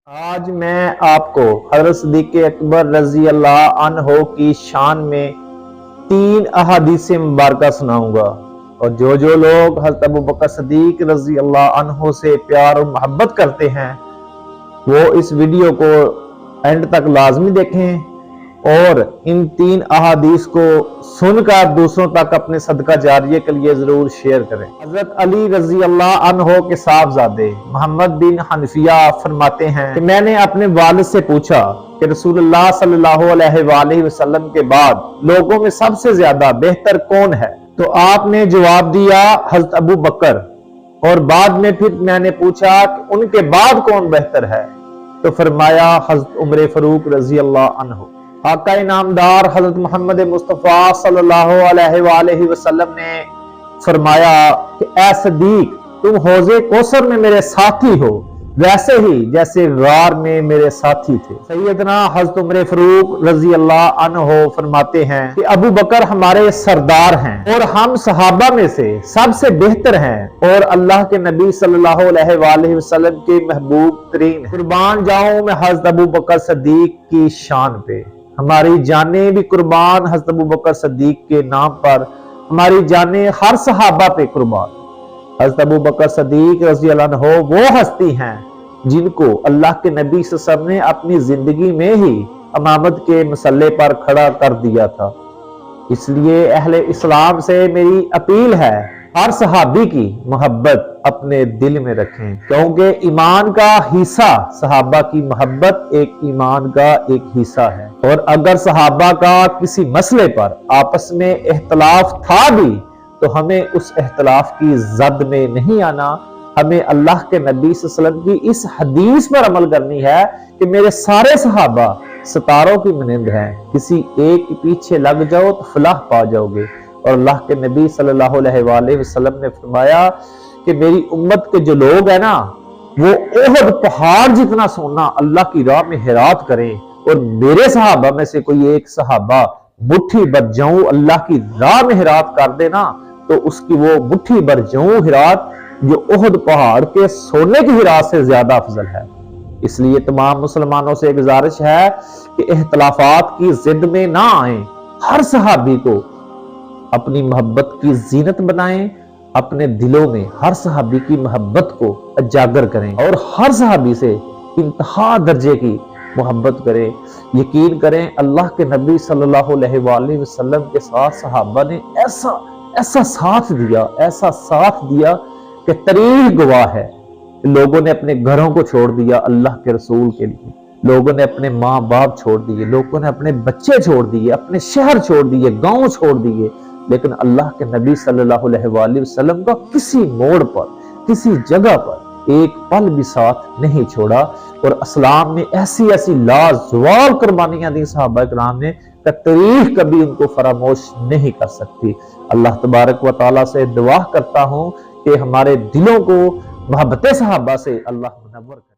آج میں آپ کو حضرت صدیق اکبر رضی اللہ عنہ کی شان میں 3 احادیث مبارکہ سناؤں گا، اور جو لوگ حضرت ابوبکر صدیق رضی اللہ عنہ سے پیار اور محبت کرتے ہیں وہ اس ویڈیو کو اینڈ تک لازمی دیکھیں اور ان 3 احادیث کو سن کر دوسروں تک اپنے صدقہ جاریہ کے لیے ضرور شیئر کریں۔ حضرت علی رضی اللہ عنہ کے صاحبزادے محمد بن حنفیہ فرماتے ہیں کہ میں نے اپنے والد سے پوچھا کہ رسول اللہ صلی اللہ علیہ وآلہ وسلم کے بعد لوگوں میں سب سے زیادہ بہتر کون ہے؟ تو آپ نے جواب دیا حضرت ابو بکر، اور بعد میں پھر میں نے پوچھا کہ ان کے بعد کون بہتر ہے؟ تو فرمایا حضرت عمر فاروق رضی اللہ عنہ۔ آقا انعامدار حضرت محمد مصطفیٰ صلی اللہ علیہ وآلہ وسلم نے فرمایا کہ اے صدیق، تم حوض کوثر میں میرے ساتھی ہو، ویسے ہی جیسے غار میں میرے ساتھی تھے۔ سیدنا حضرت عمر فاروق رضی اللہ عنہ فرماتے ہیں کہ ابو بکر ہمارے سردار ہیں اور ہم صحابہ میں سے سب سے بہتر ہیں اور اللہ کے نبی صلی اللہ علیہ وآلہ وسلم کے محبوب ترین ہیں۔ قربان جاؤں میں حضرت ابو بکر صدیق کی شان پہ، ہماری جانیں بھی قربان حضرت ابو بکر صدیق کے نام پر، ہماری جانیں ہر صحابہ پہ قربان۔ حضرت ابو بکر صدیق رضی اللہ عنہ وہ ہستی ہیں جن کو اللہ کے نبی صلی اللہ علیہ وسلم نے اپنی زندگی میں ہی امامت کے مسئلے پر کھڑا کر دیا تھا۔ اس لیے اہل اسلام سے میری اپیل ہے، ہر صحابی کی محبت اپنے دل میں رکھیں، کیونکہ ایمان کا حصہ صحابہ کی محبت ایک ایمان کا ایک حصہ ہے۔ اور اگر صحابہ کا کسی مسئلے پر آپس میں اختلاف تھا بھی تو ہمیں اس اختلاف کی زد میں نہیں آنا، ہمیں اللہ کے نبی صلی اللہ علیہ وسلم کی اس حدیث پر عمل کرنی ہے کہ میرے سارے صحابہ ستاروں کی مانند ہیں، کسی ایک پیچھے لگ جاؤ تو فلاح پا جاؤ گے۔ اور اللہ کے نبی صلی اللہ علیہ وآلہ وسلم نے فرمایا کہ میری امت کے جو لوگ ہیں نا وہ احد پہاڑ جتنا سونا اللہ کی راہ میں خیرات کریں، اور میرے صحابہ میں سے کوئی ایک صحابہ مٹھی بھر جاؤں اللہ کی راہ میں خیرات کر دینا تو اس کی وہ مٹھی بھر جاؤں خیرات جو احد پہاڑ کے سونے کی خیرات سے زیادہ افضل ہے۔ اس لیے تمام مسلمانوں سے گزارش ہے کہ اختلافات کی ضد میں نہ آئیں، ہر صحابی کو اپنی محبت کی زینت بنائیں، اپنے دلوں میں ہر صحابی کی محبت کو اجاگر کریں اور ہر صحابی سے انتہا درجے کی محبت کریں۔ یقین کریں اللہ کے نبی صلی اللہ علیہ وآلہ وسلم کے ساتھ صحابہ نے ایسا ساتھ دیا کہ تاریخ گواہ ہے۔ لوگوں نے اپنے گھروں کو چھوڑ دیا اللہ کے رسول کے لیے، لوگوں نے اپنے ماں باپ چھوڑ دیے، لوگوں نے اپنے بچے چھوڑ دیے، اپنے شہر چھوڑ دیے، گاؤں چھوڑ دیے، لیکن اللہ کے نبی صلی اللہ علیہ وآلہ وسلم کا کسی موڑ پر، کسی جگہ پر ایک پل بھی ساتھ نہیں چھوڑا۔ اور اسلام میں ایسی لازوال قربانیاں دی صحابہ کرام نے کہ تاریخ کبھی ان کو فراموش نہیں کر سکتی۔ اللہ تبارک و تعالیٰ سے دعا کرتا ہوں کہ ہمارے دلوں کو محبت صحابہ سے اللہ منور کرے۔